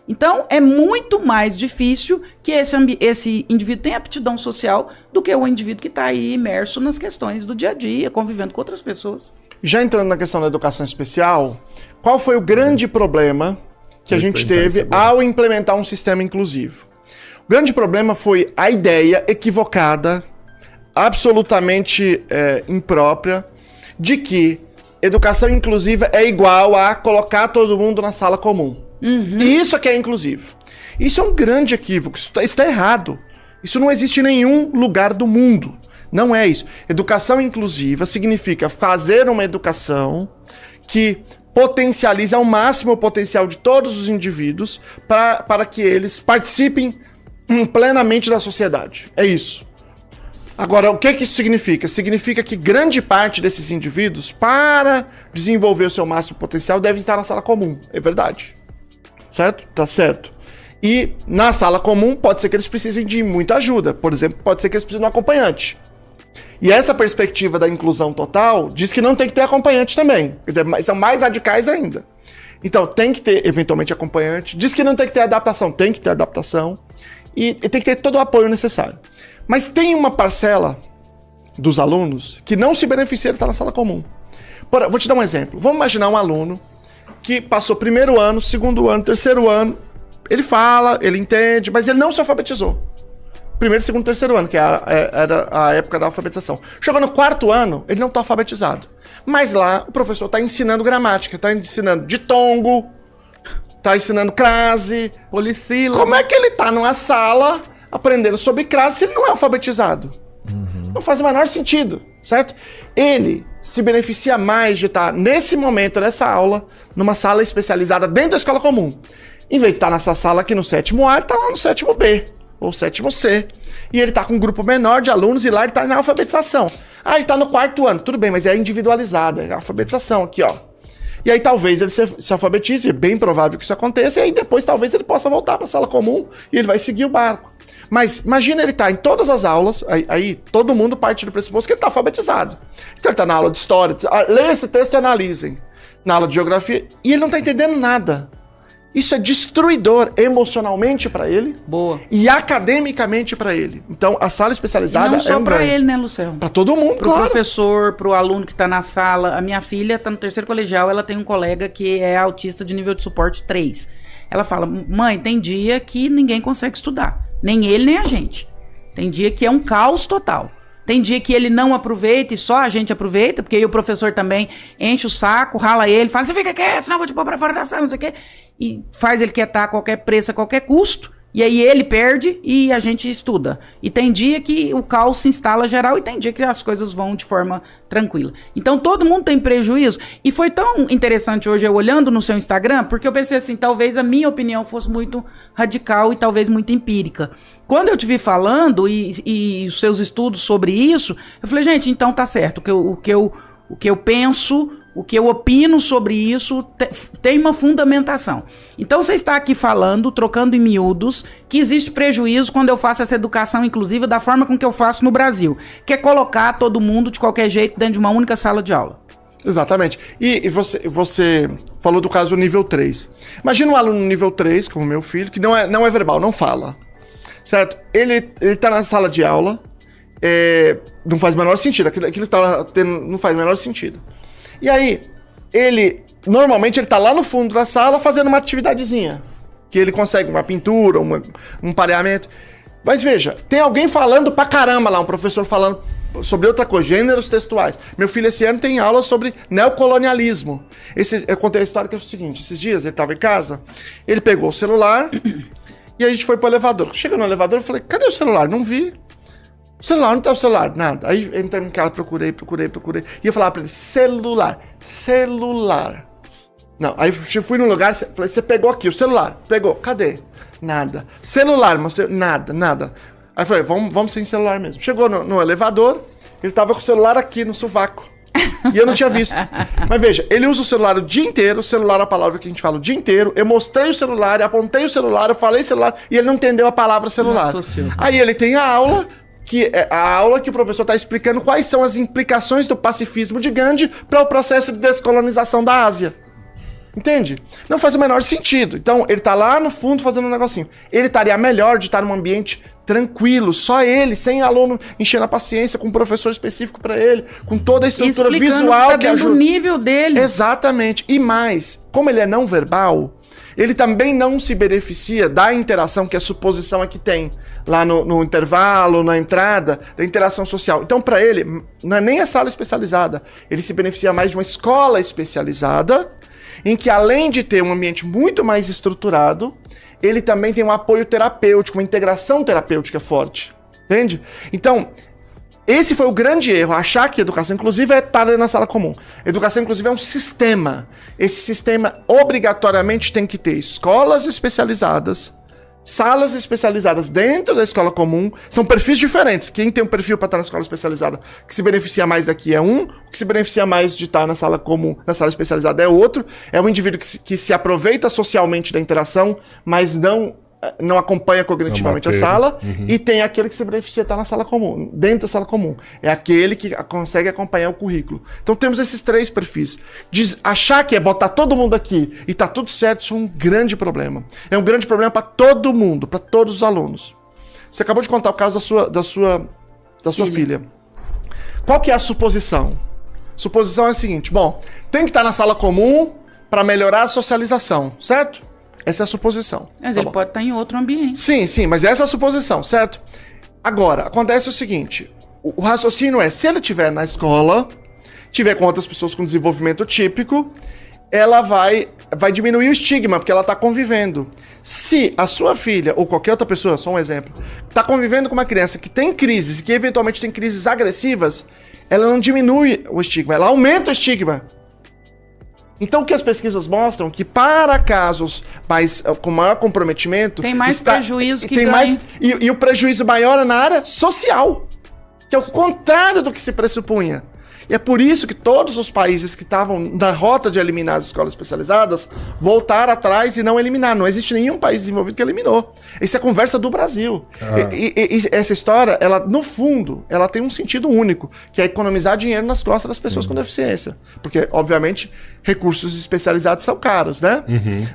Então, é muito mais difícil que esse indivíduo tenha aptidão social do que o indivíduo que está aí imerso nas questões do dia a dia, convivendo com outras pessoas. Já entrando na questão da educação especial, qual foi o grande problema que a gente teve ao implementar um sistema inclusivo? O grande problema foi a ideia equivocada, absolutamente imprópria, de que educação inclusiva é igual a colocar todo mundo na sala comum. E isso aqui é inclusivo. Isso é um grande equívoco, isso está errado. Isso não existe em nenhum lugar do mundo. Não é isso. Educação inclusiva significa fazer uma educação que potencialize ao máximo o potencial de todos os indivíduos para que eles participem plenamente da sociedade. É isso. Agora, o que isso significa? Significa que grande parte desses indivíduos, para desenvolver o seu máximo potencial, deve estar na sala comum. É verdade. Certo? Tá certo. E na sala comum, pode ser que eles precisem de muita ajuda. Por exemplo, pode ser que eles precisem de um acompanhante. E essa perspectiva da inclusão total diz que não tem que ter acompanhante também. Quer dizer, são mais radicais ainda. Então, tem que ter, eventualmente, acompanhante. Diz que não tem que ter adaptação. Tem que ter adaptação. E tem que ter todo o apoio necessário. Mas tem uma parcela dos alunos que não se beneficia de estar na sala comum. Vou te dar um exemplo. Vamos imaginar um aluno que passou primeiro ano, segundo ano, terceiro ano. Ele fala, ele entende, mas ele não se alfabetizou. Primeiro, segundo, terceiro ano, que era a época da alfabetização. Chegou no quarto ano, ele não está alfabetizado. Mas lá, o professor está ensinando gramática, está ensinando ditongo, está ensinando crase. Polissílabo. Como é que ele está numa sala aprendendo sobre crase se ele não é alfabetizado? Não faz o menor sentido, certo? Ele se beneficia mais de estar, nesse momento, nessa aula, numa sala especializada dentro da escola comum. Em vez de estar nessa sala aqui no sétimo A, ele está lá no sétimo B, ou sétimo C. E ele está com um grupo menor de alunos e lá ele está na alfabetização. Ah, ele está no quarto ano. Tudo bem, mas é individualizado, é a alfabetização aqui, ó. E aí talvez ele se alfabetize, é bem provável que isso aconteça, e aí depois talvez ele possa voltar para a sala comum e ele vai seguir o barco. Mas imagina ele estar em todas as aulas, aí todo mundo parte do pressuposto que ele está alfabetizado. Então ele está na aula de história, leia esse texto e analisem. Na aula de geografia, e ele não está entendendo nada. Isso é destruidor emocionalmente para ele. Boa. E academicamente para ele. Então a sala especializada e não só para ganho. ele, né, Luciano? Para todo mundo, pro claro. Professor, pro aluno que tá na sala. A minha filha tá no terceiro colegial, ela tem um colega que é autista de nível de suporte 3. Ela fala, mãe, tem dia que ninguém consegue estudar. Nem ele, nem a gente. Tem dia que é um caos total. Tem dia que ele não aproveita e só a gente aproveita, porque aí o professor também enche o saco, rala ele, fala, você fica quieto, senão eu vou te pôr pra fora da sala, não sei o quê. E faz ele quietar a qualquer preço, a qualquer custo. E aí ele perde e a gente estuda. E tem dia que o caos se instala geral e tem dia que as coisas vão de forma tranquila. Então todo mundo tem prejuízo. E foi tão interessante hoje eu olhando no seu Instagram, porque eu pensei assim, talvez a minha opinião fosse muito radical e talvez muito empírica. Quando eu te vi falando e os seus estudos sobre isso, eu falei, gente, então tá certo. O que eu penso, o que eu opino sobre isso tem uma fundamentação. Então você está aqui falando, trocando em miúdos, que existe prejuízo quando eu faço essa educação inclusiva da forma com que eu faço no Brasil, que é colocar todo mundo de qualquer jeito dentro de uma única sala de aula. Exatamente. E você falou do caso nível 3. Imagina um aluno nível 3, como meu filho, que não é verbal, não fala. Certo? Ele tá na sala de aula, não faz o menor sentido, aquilo tá tendo, não faz o menor sentido. E aí, normalmente ele tá lá no fundo da sala fazendo uma atividadezinha, que ele consegue uma pintura, um pareamento. Mas veja, tem alguém falando pra caramba lá, um professor falando sobre outra coisa, gêneros textuais. Meu filho esse ano tem aula sobre neocolonialismo. Eu contei a história que é o seguinte, esses dias ele tava em casa, ele pegou o celular e a gente foi pro elevador. Chega no elevador, eu falei, cadê o celular? Não vi. O celular, não tem o celular, nada. Aí entrei em casa, procurei. E eu falava pra ele, celular. Não, aí eu fui num lugar, falei, você pegou aqui o celular? Pegou, cadê? Nada. Celular, mostrei, nada. Aí eu falei, vamos sem celular mesmo. Chegou no elevador, ele tava com o celular aqui no sovaco. E eu não tinha visto. Mas veja, ele usa o celular o dia inteiro, o celular é a palavra que a gente fala o dia inteiro, eu mostrei o celular, eu apontei o celular, eu falei celular, e ele não entendeu a palavra celular. Aí ele tem a aula, que o professor está explicando quais são as implicações do pacifismo de Gandhi para o processo de descolonização da Ásia. Entende? Não faz o menor sentido. Então, ele tá lá no fundo fazendo um negocinho. Ele estaria melhor de estar num ambiente tranquilo, só ele, sem aluno enchendo a paciência, com um professor específico para ele, com toda a estrutura visual que ajuda. O nível dele. Exatamente. E mais, como ele é não verbal, ele também não se beneficia da interação que a suposição é que tem lá no intervalo, na entrada, da interação social. Então, para ele, não é nem a sala especializada. Ele se beneficia mais de uma escola especializada, em que, além de ter um ambiente muito mais estruturado, ele também tem um apoio terapêutico, uma integração terapêutica forte. Entende? Então, esse foi o grande erro, achar que educação inclusiva é estar na sala comum. Educação inclusiva é um sistema. Esse sistema obrigatoriamente tem que ter escolas especializadas, salas especializadas dentro da escola comum. São perfis diferentes. Quem tem um perfil para estar na escola especializada que se beneficia mais daqui é um, o que se beneficia mais de estar na sala comum, na sala especializada é outro. É um indivíduo que se aproveita socialmente da interação, mas não acompanha cognitivamente a sala, e tem aquele que se beneficia de estar na sala comum, dentro da sala comum. É aquele que consegue acompanhar o currículo. Então temos esses 3 perfis. Achar que é botar todo mundo aqui e tá tudo certo, isso é um grande problema. É um grande problema para todo mundo, para todos os alunos. Você acabou de contar o caso da sua filha. Qual que é a suposição? Suposição é a seguinte, bom, tem que estar na sala comum para melhorar a socialização, certo? Essa é a suposição. Mas ele pode estar em outro ambiente. Sim, mas essa é a suposição, certo? Agora, acontece o seguinte, o raciocínio é, se ele estiver na escola, tiver com outras pessoas com desenvolvimento típico, ela vai diminuir o estigma, porque ela está convivendo. Se a sua filha, ou qualquer outra pessoa, só um exemplo, está convivendo com uma criança que tem crises, e que eventualmente tem crises agressivas, ela não diminui o estigma, ela aumenta o estigma. Então, o que as pesquisas mostram que para casos com maior comprometimento... Tem mais prejuízo que ganho. E o prejuízo maior é na área social, que é o contrário do que se pressupunha. E é por isso que todos os países que estavam na rota de eliminar as escolas especializadas voltaram atrás e não eliminaram. Não existe nenhum país desenvolvido que eliminou. Essa é a conversa do Brasil. E essa história, ela, no fundo, ela tem um sentido único, que é economizar dinheiro nas costas das pessoas com deficiência. Porque, obviamente, recursos especializados são caros, né?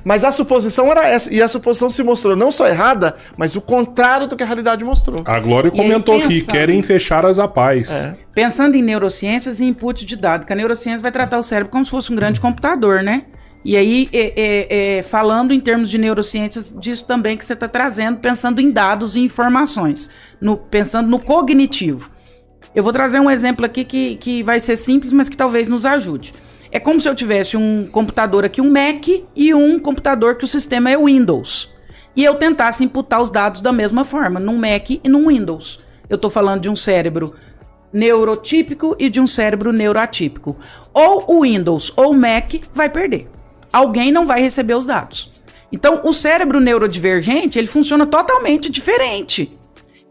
Mas a suposição era essa. E a suposição se mostrou não só errada, mas o contrário do que a realidade mostrou. A Glória comentou aqui, querem fechar as APAES. Pensando em neurociências e input de dados, que a neurociência vai tratar o cérebro como se fosse um grande computador, né? E aí, falando em termos de neurociências, disso também que você está trazendo, pensando em dados e informações, pensando no cognitivo. Eu vou trazer um exemplo aqui que vai ser simples, mas que talvez nos ajude. É como se eu tivesse um computador aqui, um Mac, e um computador que o sistema é Windows. E eu tentasse imputar os dados da mesma forma, num Mac e num Windows. Eu estou falando de um cérebro neurotípico e de um cérebro neuroatípico. Ou o Windows ou o Mac vai perder. Alguém não vai receber os dados. Então, o cérebro neurodivergente, ele funciona totalmente diferente.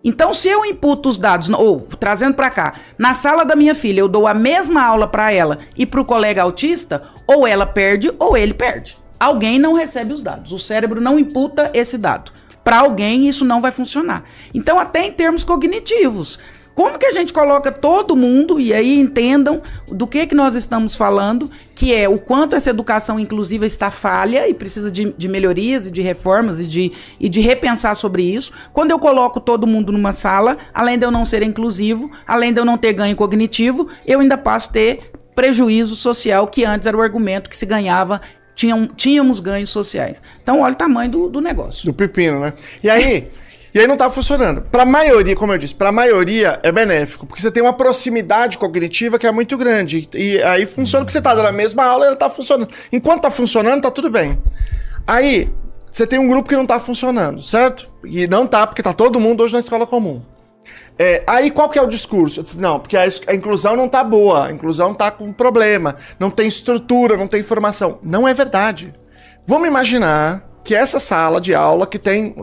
Então, se eu imputo os dados, ou trazendo para cá, na sala da minha filha, eu dou a mesma aula para ela e para o colega autista, ou ela perde ou ele perde. Alguém não recebe os dados. O cérebro não imputa esse dado. Para alguém, isso não vai funcionar. Então, até em termos cognitivos, como que a gente coloca todo mundo, e aí entendam do que nós estamos falando, que é o quanto essa educação inclusiva está falha e precisa de melhorias e de reformas e de repensar sobre isso. Quando eu coloco todo mundo numa sala, além de eu não ser inclusivo, além de eu não ter ganho cognitivo, eu ainda passo a ter prejuízo social, que antes era o argumento que se ganhava, tínhamos ganhos sociais. Então, olha o tamanho do negócio. Do pepino, né? E aí não tá funcionando. Pra maioria, como eu disse, pra maioria é benéfico, porque você tem uma proximidade cognitiva que é muito grande. E aí funciona, porque você tá dando a mesma aula e ela tá funcionando. Enquanto tá funcionando, tá tudo bem. Aí, você tem um grupo que não tá funcionando, certo? E não tá, porque tá todo mundo hoje na escola comum. Aí qual que é o discurso? Eu disse, não, porque a inclusão não tá boa, a inclusão tá com problema, não tem estrutura, não tem informação. Não é verdade. Vamos imaginar que essa sala de aula que tem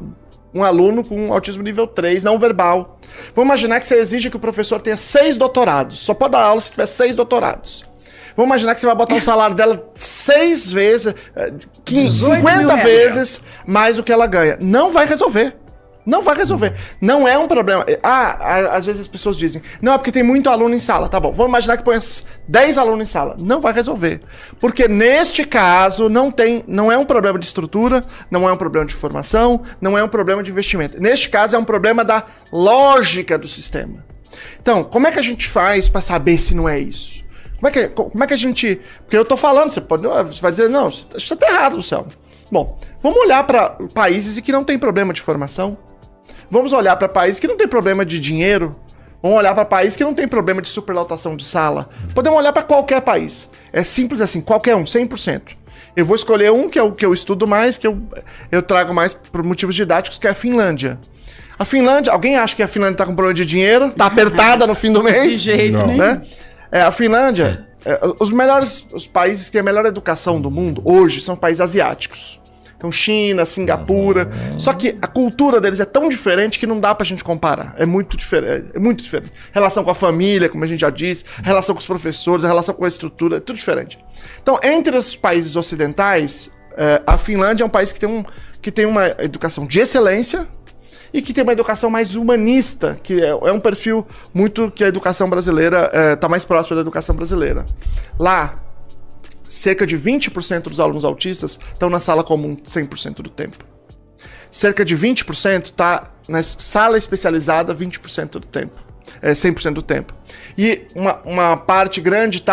um aluno com autismo nível 3, não verbal. Vamos imaginar que você exige que o professor tenha 6 doutorados. Só pode dar aula se tiver 6 doutorados. Vamos imaginar que você vai botar o salário dela 6 vezes, 50 vezes mais do que ela ganha. Não vai resolver. Não vai resolver. Não é um problema. Às vezes as pessoas dizem, não, é porque tem muito aluno em sala. Tá bom, vamos imaginar que põe 10 alunos em sala. Não vai resolver. Porque neste caso não é um problema de estrutura, não é um problema de formação, não é um problema de investimento. Neste caso é um problema da lógica do sistema. Então, como é que a gente faz para saber se não é isso? Como é que a gente... Porque eu tô falando, você vai dizer, não, isso tá errado, Luciano. Bom, vamos olhar para países que não tem problema de formação. Vamos olhar para países que não tem problema de dinheiro. Vamos olhar para países que não tem problema de superlotação de sala. Podemos olhar para qualquer país. É simples assim, qualquer um, 100%. Eu vou escolher um que é o que eu estudo mais, que eu trago mais por motivos didáticos, que é a Finlândia. A Finlândia, alguém acha que a Finlândia tá com problema de dinheiro? Tá apertada no fim do mês? De jeito nenhum. Né? A Finlândia, os países que têm a melhor educação do mundo hoje são países asiáticos. Então, China, Singapura. Só que a cultura deles é tão diferente que não dá pra gente comparar. É muito diferente. Relação com a família, como a gente já disse, relação com os professores, a relação com a estrutura, é tudo diferente. Então, entre os países ocidentais, a Finlândia é um país que tem uma educação de excelência e que tem uma educação mais humanista, que é um perfil muito que a educação brasileira está mais próxima da educação brasileira. Lá, cerca de 20% dos alunos autistas estão na sala comum 100% do tempo. Cerca de 20% está na sala especializada 20% do tempo. 100% do tempo. E uma parte grande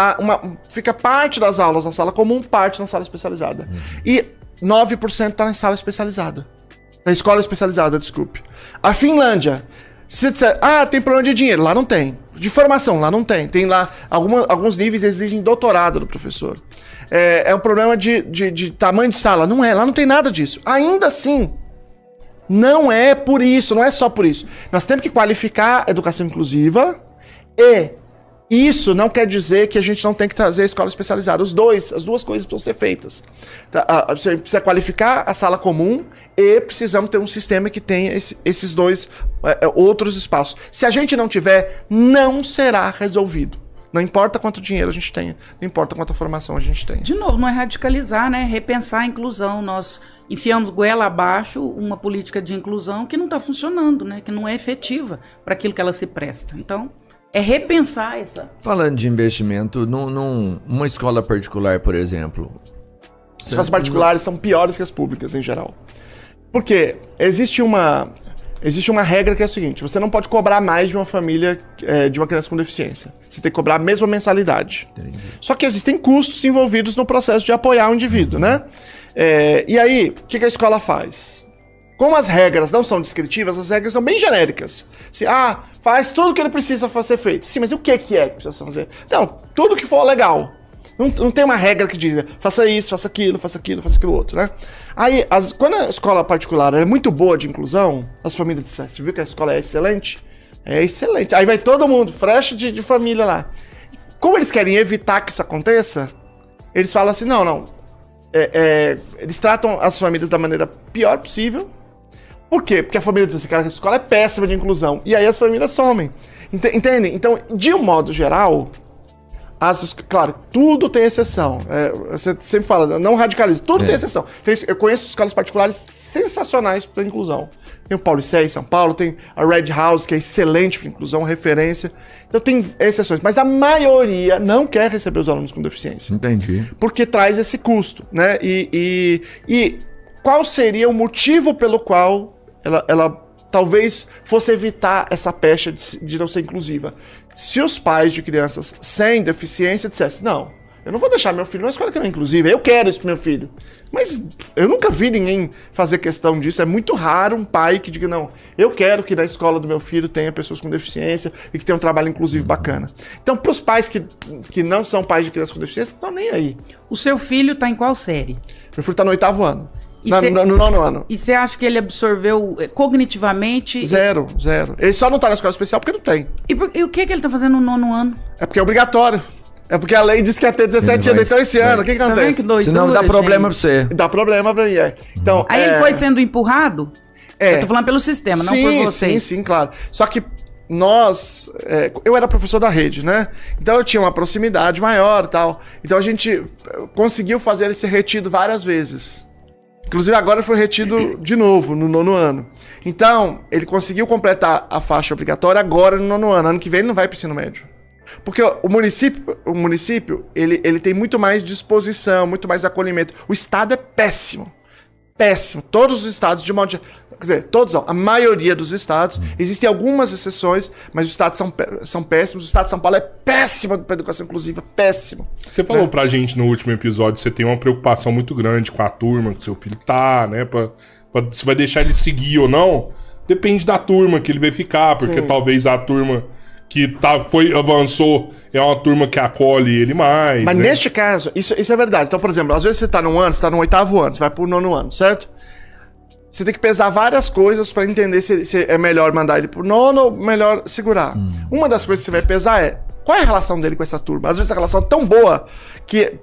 fica parte das aulas na sala comum, parte na sala especializada. E 9% está na sala especializada. Na escola especializada, desculpe. A Finlândia, se disser, tem problema de dinheiro, lá não tem. De formação, lá não tem. Tem lá, alguns níveis exigem doutorado do professor. É um problema de tamanho de sala. Não é, lá não tem nada disso. Ainda assim, não é por isso, não é só por isso. Nós temos que qualificar a educação inclusiva e isso não quer dizer que a gente não tem que trazer a escola especializada. As duas coisas precisam ser feitas. Você precisa qualificar a sala comum e precisamos ter um sistema que tenha esses dois outros espaços. Se a gente não tiver, não será resolvido. Não importa quanto dinheiro a gente tenha, não importa quanta formação a gente tenha. De novo, não é radicalizar, né? Repensar a inclusão. Nós enfiamos goela abaixo uma política de inclusão que não está funcionando, né? Que não é efetiva para aquilo que ela se presta. Então, é repensar essa... Falando de investimento, numa escola particular, por exemplo... As escolas particulares são piores que as públicas, em geral. Porque existe uma regra que é a seguinte: você não pode cobrar mais de uma família, de uma criança com deficiência. Você tem que cobrar a mesma mensalidade. Entendi. Só que existem custos envolvidos no processo de apoiar o indivíduo, né? E aí, o que a escola faz? Como as regras não são descritivas, as regras são bem genéricas. Assim, faz tudo o que ele precisa ser feito. Sim, mas e o que é que precisa fazer? Não, tudo que for legal. Não tem uma regra que diz, faça isso, faça aquilo outro, né? Aí, quando a escola particular é muito boa de inclusão, as famílias dizem, você viu que a escola é excelente? É excelente. Aí vai todo mundo, frecha de família lá. Como eles querem evitar que isso aconteça, eles falam assim, não. Eles tratam as famílias da maneira pior possível. Por quê? Porque a família diz assim, cara, a escola é péssima de inclusão. E aí as famílias somem. Entendem? Então, de um modo geral... Claro, tudo tem exceção. Você sempre fala, não radicaliza, tudo tem exceção. Eu conheço escolas particulares sensacionais para inclusão. Tem o Paulicéia em São Paulo, tem a Red House, que é excelente para inclusão, referência. Então tem exceções, mas a maioria não quer receber os alunos com deficiência. Entendi. Porque traz esse custo, né? E qual seria o motivo pelo qual ela talvez fosse evitar essa pecha de não ser inclusiva? Se os pais de crianças sem deficiência dissessem, não, eu não vou deixar meu filho numa escola que não é inclusiva, eu quero isso pro meu filho. Mas eu nunca vi ninguém fazer questão disso, é muito raro um pai que diga, não, eu quero que na escola do meu filho tenha pessoas com deficiência e que tenha um trabalho inclusivo bacana. Então, pros pais que não são pais de crianças com deficiência, não estão nem aí. O seu filho tá em qual série? Meu filho tá no 8º ano. No 9º ano. E você acha que ele absorveu cognitivamente? Zero. Ele só não tá na escola especial porque não tem. E o que ele tá fazendo no 9º ano? É porque é obrigatório. É porque a lei diz que ia ter 17 anos. Então esse ano, o que acontece? Que doidura, senão dá problema pra você. Dá problema pra mim, Então, aí ele foi sendo empurrado? Eu tô falando pelo sistema, não por vocês. Sim, claro. Só que nós... eu era professor da rede, né? Então eu tinha uma proximidade maior e tal. Então a gente conseguiu fazer ele ser retido várias vezes. Inclusive agora foi retido de novo, no 9º ano. Então, ele conseguiu completar a faixa obrigatória agora no 9º ano. Ano que vem ele não vai para o ensino médio. Porque o município ele tem muito mais disposição, muito mais acolhimento. O Estado é péssimo. Péssimo. Todos os estados, de modo... Quer dizer, todos não. A maioria dos estados. Existem algumas exceções, mas os estados são péssimos. O estado de São Paulo é péssimo para educação inclusiva. Péssimo. Você falou pra gente no último episódio, você tem uma preocupação muito grande com a turma que seu filho tá, né? Se vai deixar ele seguir ou não, depende da turma que ele vai ficar. Porque talvez a turma que avançou é uma turma que acolhe ele mais. Mas neste caso, isso é verdade. Então, por exemplo, às vezes você tá num ano, você tá no 8º ano, você vai pro 9º ano, certo? Você tem que pesar várias coisas pra entender se é melhor mandar ele pro 9º ou melhor segurar. Uma das coisas que você vai pesar é qual é a relação dele com essa turma. Às vezes a relação é tão boa que,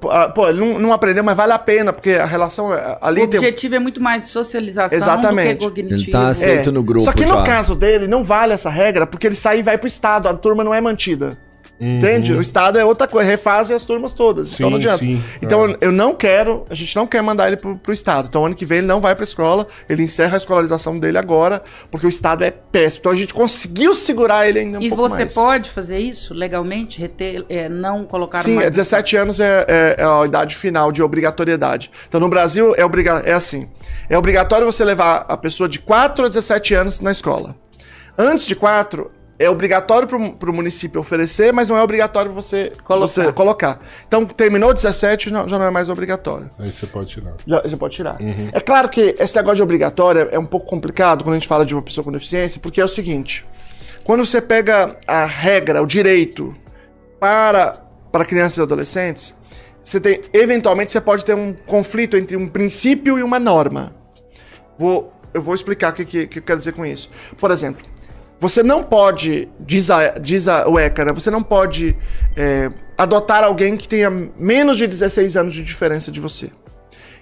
ele não aprendeu, mas vale a pena, porque a relação ali... O objetivo é muito mais de socialização do que cognitivo. Ele tá aceito no grupo. Só que no caso dele, não vale essa regra, porque ele sai e vai pro Estado, a turma não é mantida. Entende? O Estado é outra coisa, refazem as turmas todas, então não adianta. Então eu não quero, a gente não quer mandar ele pro Estado. Então ano que vem ele não vai pra escola, ele encerra a escolarização dele agora, porque o Estado é péssimo. Então a gente conseguiu segurar ele ainda um pouco mais. E você pode fazer isso legalmente? Reter, não colocar Sim, 17 anos é a idade final de obrigatoriedade. Então no Brasil é assim, é obrigatório você levar a pessoa de 4 a 17 anos na escola. Antes de 4... é obrigatório pro município oferecer, mas não é obrigatório você colocar. Então, terminou 17, já não é mais obrigatório. Aí você pode tirar. Já pode tirar. É claro que esse negócio de obrigatório é um pouco complicado quando a gente fala de uma pessoa com deficiência, porque é o seguinte, quando você pega a regra, o direito para crianças e adolescentes, eventualmente você pode ter um conflito entre um princípio e uma norma. Eu vou explicar o que eu quero dizer com isso. Por exemplo, você não pode, diz o ECA, né? Você não pode adotar alguém que tenha menos de 16 anos de diferença de você.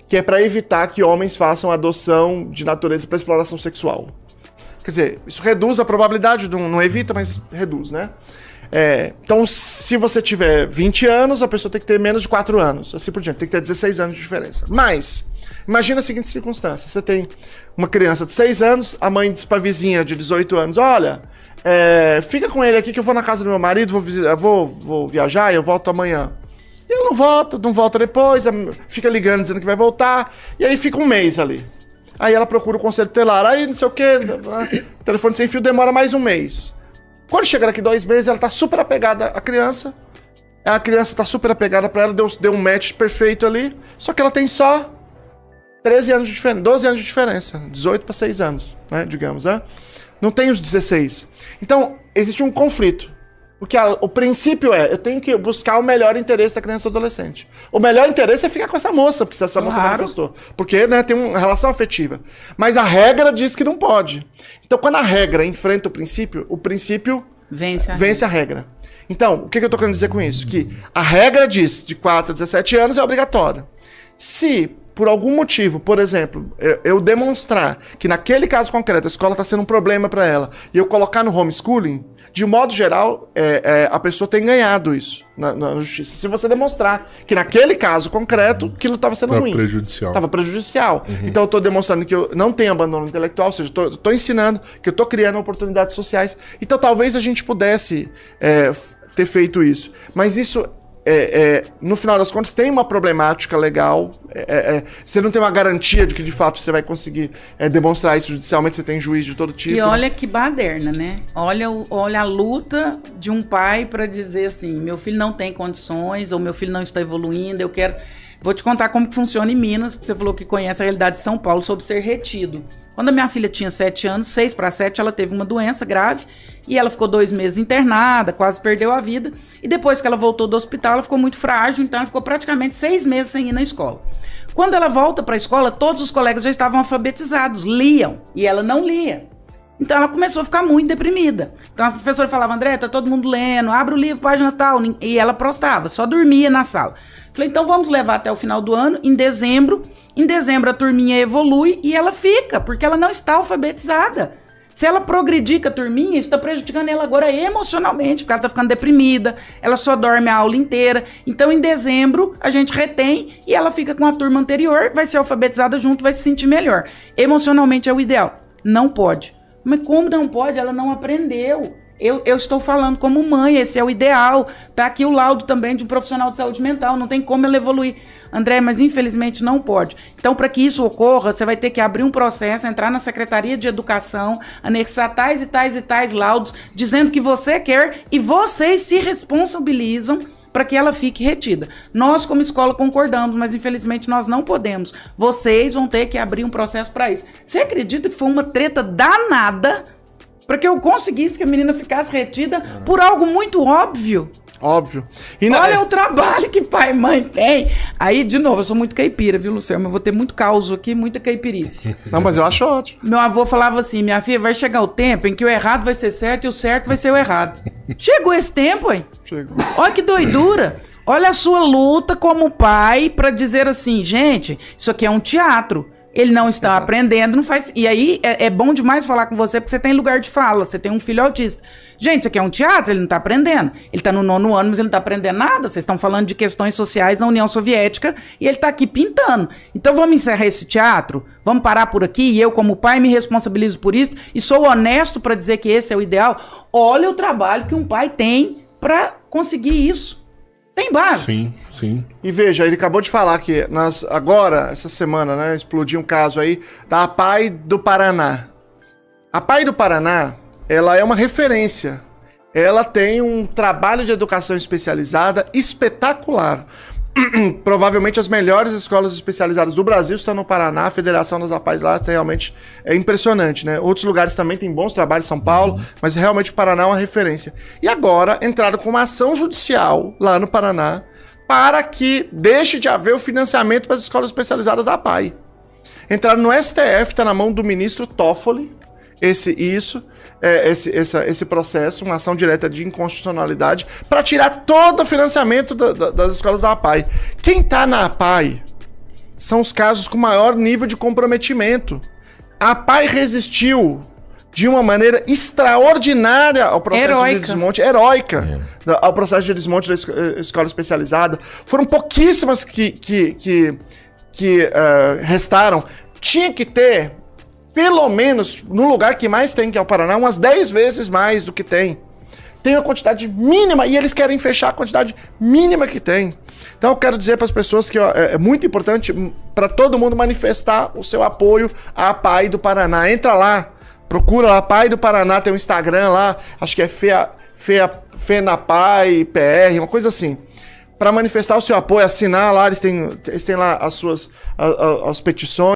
Que é para evitar que homens façam adoção de natureza para exploração sexual. Quer dizer, isso reduz a probabilidade, não evita, mas reduz, né? Então, se você tiver 20 anos, a pessoa tem que ter menos de 4 anos, assim por diante, tem que ter 16 anos de diferença. Mas, imagina a seguinte circunstância, você tem uma criança de 6 anos, a mãe diz pra vizinha de 18 anos, olha, fica com ele aqui que eu vou na casa do meu marido, vou viajar e eu volto amanhã. E ele não volta depois, fica ligando dizendo que vai voltar, e aí fica um mês ali. Aí ela procura o conselho tutelar, aí não sei o que, telefone sem fio demora mais um mês. Quando chega daqui 2 meses, ela tá super apegada à criança. A criança tá super apegada pra ela, deu um match perfeito ali. Só que ela tem só 13 anos de diferença, 12 anos de diferença. 18 para 6 anos, né, digamos, né? Não tem os 16. Então, existe um conflito. Porque o princípio eu tenho que buscar o melhor interesse da criança ou do adolescente. O melhor interesse é ficar com essa moça, porque essa moça manifestou. Porque, né, tem uma relação afetiva. Mas a regra diz que não pode. Então, quando a regra enfrenta o princípio vence a regra. Então, o que eu tô querendo dizer com isso? Que a regra diz de 4 a 17 anos é obrigatório. Se, por algum motivo, por exemplo, eu demonstrar que naquele caso concreto a escola está sendo um problema para ela e eu colocar no homeschooling, de um modo geral, a pessoa tem ganhado isso na justiça. Se você demonstrar que naquele caso concreto, aquilo estava sendo ruim. Estava prejudicial. Então eu estou demonstrando que eu não tenho abandono intelectual, ou seja, estou ensinando, que eu estou criando oportunidades sociais. Então talvez a gente pudesse ter feito isso. Mas isso... no final das contas, tem uma problemática legal. Você não tem uma garantia de que, de fato, você vai conseguir demonstrar isso judicialmente. Você tem juiz de todo tipo. E olha que baderna, né? Olha a luta de um pai para dizer assim, meu filho não tem condições, ou meu filho não está evoluindo, eu quero... Vou te contar como que funciona em Minas, porque você falou que conhece a realidade de São Paulo sobre ser retido. Quando a minha filha tinha 7 anos, 6 para 7, ela teve uma doença grave e ela ficou 2 meses internada, quase perdeu a vida. E depois que ela voltou do hospital, ela ficou muito frágil, então ela ficou praticamente 6 meses sem ir na escola. Quando ela volta para a escola, todos os colegas já estavam alfabetizados, liam, e ela não lia. Então ela começou a ficar muito deprimida. Então a professora falava, André, tá todo mundo lendo, abre o livro, página tal, e ela prostrava, só dormia na sala. Falei, então vamos levar até o final do ano, em dezembro a turminha evolui e ela fica, porque ela não está alfabetizada. Se ela progredir com a turminha, isso está prejudicando ela agora emocionalmente, porque ela está ficando deprimida, ela só dorme a aula inteira. Então, em dezembro, a gente retém e ela fica com a turma anterior, vai ser alfabetizada junto, vai se sentir melhor. Emocionalmente é o ideal. Não pode. Mas como não pode? Ela não aprendeu. Eu estou falando como mãe, esse é o ideal. Tá aqui o laudo também de um profissional de saúde mental, não tem como ela evoluir. André, mas infelizmente não pode. Então, para que isso ocorra, você vai ter que abrir um processo, entrar na Secretaria de Educação, anexar tais e tais e tais laudos, dizendo que você quer e vocês se responsabilizam para que ela fique retida. Nós, como escola, concordamos, mas infelizmente nós não podemos. Vocês vão ter que abrir um processo para isso. Você acredita que foi uma treta danada para que eu conseguisse que a menina ficasse retida por algo muito óbvio? Óbvio. Olha o trabalho que pai e mãe tem. Aí, de novo, eu sou muito caipira, viu, Luciano? Mas eu vou ter muito caos aqui, muita caipirice. Não, mas eu acho ótimo. Meu avô falava assim, minha filha, vai chegar o tempo em que o errado vai ser certo e o certo vai ser o errado. Chegou esse tempo, hein? Chegou. Olha que doidura. Olha a sua luta como pai pra dizer assim, gente, isso aqui é um teatro. Ele não está aprendendo, não faz... E aí, é bom demais falar com você, porque você tem lugar de fala, você tem um filho autista. Gente, isso aqui é um teatro, ele não está aprendendo. Ele está no 9º ano, mas ele não está aprendendo nada. Vocês estão falando de questões sociais na União Soviética e ele está aqui pintando. Então, vamos encerrar esse teatro? Vamos parar por aqui? E eu, como pai, me responsabilizo por isso e sou honesto para dizer que esse é o ideal. Olha o trabalho que um pai tem para conseguir isso. Tem base. Sim, sim. E veja, ele acabou de falar que agora, essa semana, né, explodiu um caso aí da APAE do Paraná. A APAE do Paraná, ela é uma referência. Ela tem um trabalho de educação especializada espetacular. Provavelmente as melhores escolas especializadas do Brasil estão no Paraná. A Federação das APAES lá realmente é impressionante, né? Outros lugares também têm bons trabalhos, São Paulo, mas realmente o Paraná é uma referência. E agora entraram com uma ação judicial lá no Paraná para que deixe de haver o financiamento para as escolas especializadas da APAE. Entraram no STF, está na mão do ministro Toffoli, esse processo, uma ação direta de inconstitucionalidade, para tirar todo o financiamento das escolas da APAE. Quem está na APAE são os casos com maior nível de comprometimento. A APAE resistiu de uma maneira extraordinária ao processo de desmonte, heróica, ao processo de desmonte da escola especializada. Foram pouquíssimas que restaram. Tinha que ter, pelo menos, no lugar que mais tem, que é o Paraná, umas 10 vezes mais do que tem. Tem uma quantidade mínima e eles querem fechar a quantidade mínima que tem. Então eu quero dizer para as pessoas que é muito importante para todo mundo manifestar o seu apoio à APAE do Paraná. Entra lá, procura lá, APAE do Paraná, tem um Instagram lá, acho que é FENAPAE PR, uma coisa assim. Para manifestar o seu apoio, assinar lá, eles têm lá as petições.